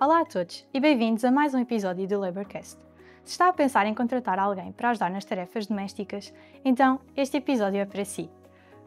Olá a todos e bem-vindos a mais um episódio do Laborcast. Se está a pensar em contratar alguém para ajudar nas tarefas domésticas, então este episódio é para si.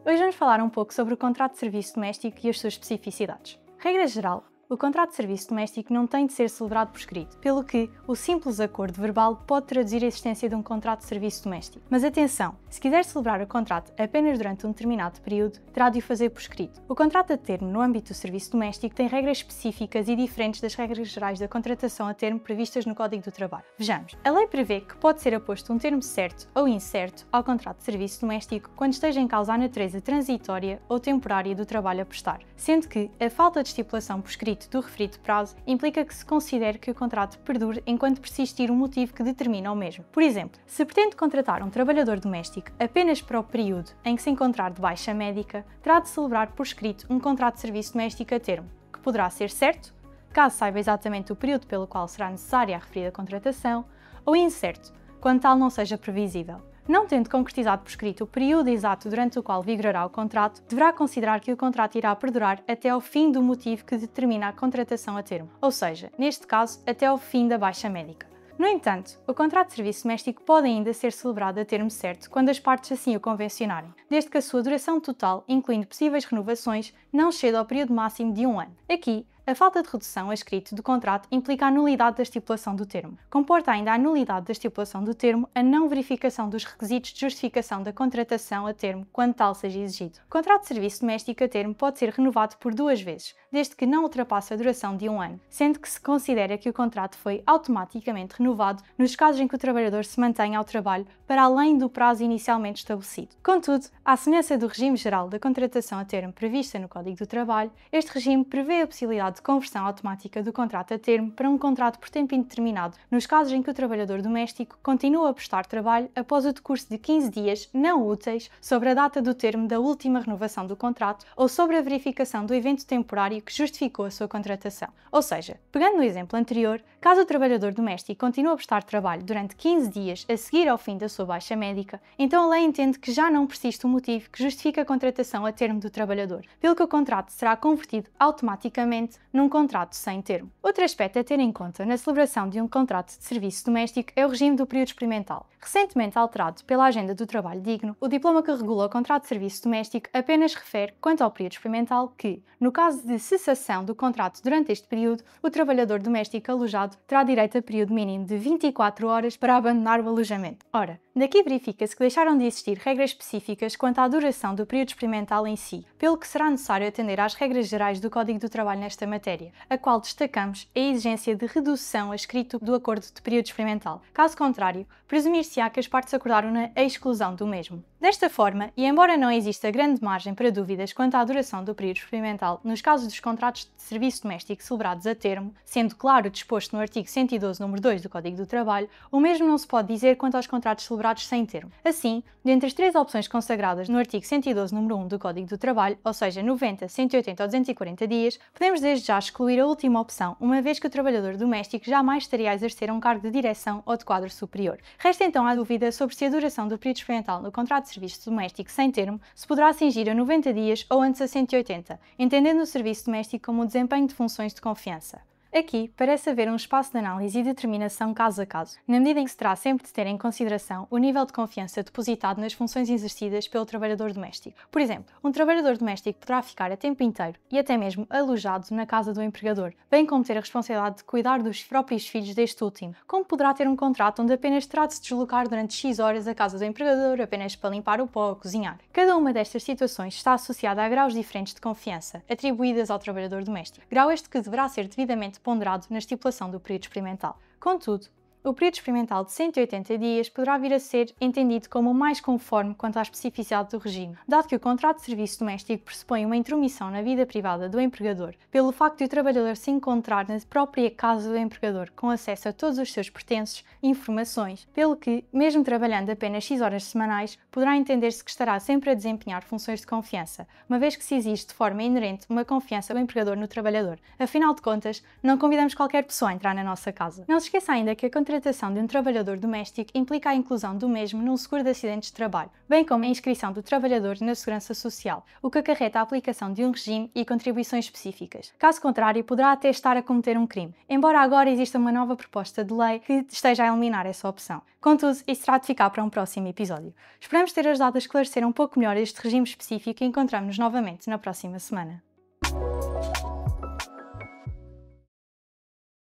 Hoje vamos falar um pouco sobre o contrato de serviço doméstico e as suas especificidades. Regra geral, o contrato de serviço doméstico não tem de ser celebrado por escrito, pelo que o simples acordo verbal pode traduzir a existência de um contrato de serviço doméstico. Mas atenção, se quiser celebrar o contrato apenas durante um determinado período, terá de o fazer por escrito. O contrato a termo no âmbito do serviço doméstico tem regras específicas e diferentes das regras gerais da contratação a termo previstas no Código do Trabalho. Vejamos, a lei prevê que pode ser aposto um termo certo ou incerto ao contrato de serviço doméstico quando esteja em causa a natureza transitória ou temporária do trabalho a prestar, sendo que a falta de estipulação por escrito do referido prazo implica que se considere que o contrato perdure enquanto persistir um motivo que determina o mesmo. Por exemplo, se pretende contratar um trabalhador doméstico apenas para o período em que se encontrar de baixa médica, terá de celebrar por escrito um contrato de serviço doméstico a termo, que poderá ser certo, caso saiba exatamente o período pelo qual será necessária a referida contratação, ou incerto, quando tal não seja previsível. Não tendo concretizado por escrito o período exato durante o qual vigorará o contrato, deverá considerar que o contrato irá perdurar até ao fim do motivo que determina a contratação a termo, ou seja, neste caso, até ao fim da baixa médica. No entanto, o contrato de serviço doméstico pode ainda ser celebrado a termo certo quando as partes assim o convencionarem, desde que a sua duração total, incluindo possíveis renovações, não exceda ao período máximo de 1 ano. Aqui, a falta de redução a escrito do contrato implica a nulidade da estipulação do termo. Comporta ainda a nulidade da estipulação do termo a não verificação dos requisitos de justificação da contratação a termo quando tal seja exigido. O contrato de serviço doméstico a termo pode ser renovado por 2 vezes, desde que não ultrapasse a duração de 1 ano, sendo que se considera que o contrato foi automaticamente renovado nos casos em que o trabalhador se mantenha ao trabalho para além do prazo inicialmente estabelecido. Contudo, à semelhança do regime geral da contratação a termo prevista no Código do Trabalho, este regime prevê a possibilidade de conversão automática do contrato a termo para um contrato por tempo indeterminado, nos casos em que o trabalhador doméstico continua a prestar trabalho após o decurso de 15 dias não úteis sobre a data do termo da última renovação do contrato ou sobre a verificação do evento temporário que justificou a sua contratação. Ou seja, pegando no exemplo anterior, caso o trabalhador doméstico continue a prestar trabalho durante 15 dias a seguir ao fim da sua baixa médica, então a lei entende que já não persiste o motivo que justifica a contratação a termo do trabalhador, pelo que o contrato será convertido automaticamente num contrato sem termo. Outro aspecto a ter em conta na celebração de um contrato de serviço doméstico é o regime do período experimental. Recentemente alterado pela Agenda do Trabalho Digno, o diploma que regula o contrato de serviço doméstico apenas refere, quanto ao período experimental, que, no caso de cessação do contrato durante este período, o trabalhador doméstico alojado terá direito a período mínimo de 24 horas para abandonar o alojamento. Ora, daqui verifica-se que deixaram de existir regras específicas quanto à duração do período experimental em si, pelo que será necessário atender às regras gerais do Código do Trabalho nesta matéria, a qual destacamos a exigência de redução a escrito do acordo de período experimental. Caso contrário, presumir-se-á que as partes acordaram na exclusão do mesmo. Desta forma, e embora não exista grande margem para dúvidas quanto à duração do período experimental nos casos dos contratos de serviço doméstico celebrados a termo, sendo claro disposto no artigo 112, número 2 do Código do Trabalho, o mesmo não se pode dizer quanto aos contratos celebrados sem termo. Assim, dentre as 3 opções consagradas no artigo 112, número 1 do Código do Trabalho, ou seja, 90, 180 ou 240 dias, podemos desde já excluir a última opção, uma vez que o trabalhador doméstico jamais estaria a exercer um cargo de direção ou de quadro superior. Resta então a dúvida sobre se a duração do período experimental no contrato de serviço doméstico sem termo se poderá cingir a 90 dias ou antes a 180, entendendo o serviço doméstico como o desempenho de funções de confiança. Aqui parece haver um espaço de análise e determinação caso a caso, na medida em que se terá sempre de ter em consideração o nível de confiança depositado nas funções exercidas pelo trabalhador doméstico. Por exemplo, um trabalhador doméstico poderá ficar a tempo inteiro e até mesmo alojado na casa do empregador, bem como ter a responsabilidade de cuidar dos próprios filhos deste último, como poderá ter um contrato onde apenas terá de se deslocar durante X horas à casa do empregador apenas para limpar o pó ou cozinhar. Cada uma destas situações está associada a graus diferentes de confiança atribuídas ao trabalhador doméstico, grau este que deverá ser devidamente ponderado na estipulação do período experimental. Contudo, o período experimental de 180 dias poderá vir a ser entendido como o mais conforme quanto à especificidade do regime, dado que o contrato de serviço doméstico pressupõe uma intromissão na vida privada do empregador, pelo facto de o trabalhador se encontrar na própria casa do empregador, com acesso a todos os seus pertences e informações, pelo que, mesmo trabalhando apenas X horas semanais, poderá entender-se que estará sempre a desempenhar funções de confiança, uma vez que se exige de forma inerente uma confiança do empregador no trabalhador. Afinal de contas, não convidamos qualquer pessoa a entrar na nossa casa. Não se esqueça ainda que a contratação de um trabalhador doméstico implica a inclusão do mesmo no seguro de acidentes de trabalho, bem como a inscrição do trabalhador na Segurança Social, o que acarreta a aplicação de um regime e contribuições específicas. Caso contrário, poderá até estar a cometer um crime, embora agora exista uma nova proposta de lei que esteja a eliminar essa opção. Contudo, isso terá de ficar para um próximo episódio. Esperamos ter ajudado a esclarecer um pouco melhor este regime específico e encontramos-nos novamente na próxima semana.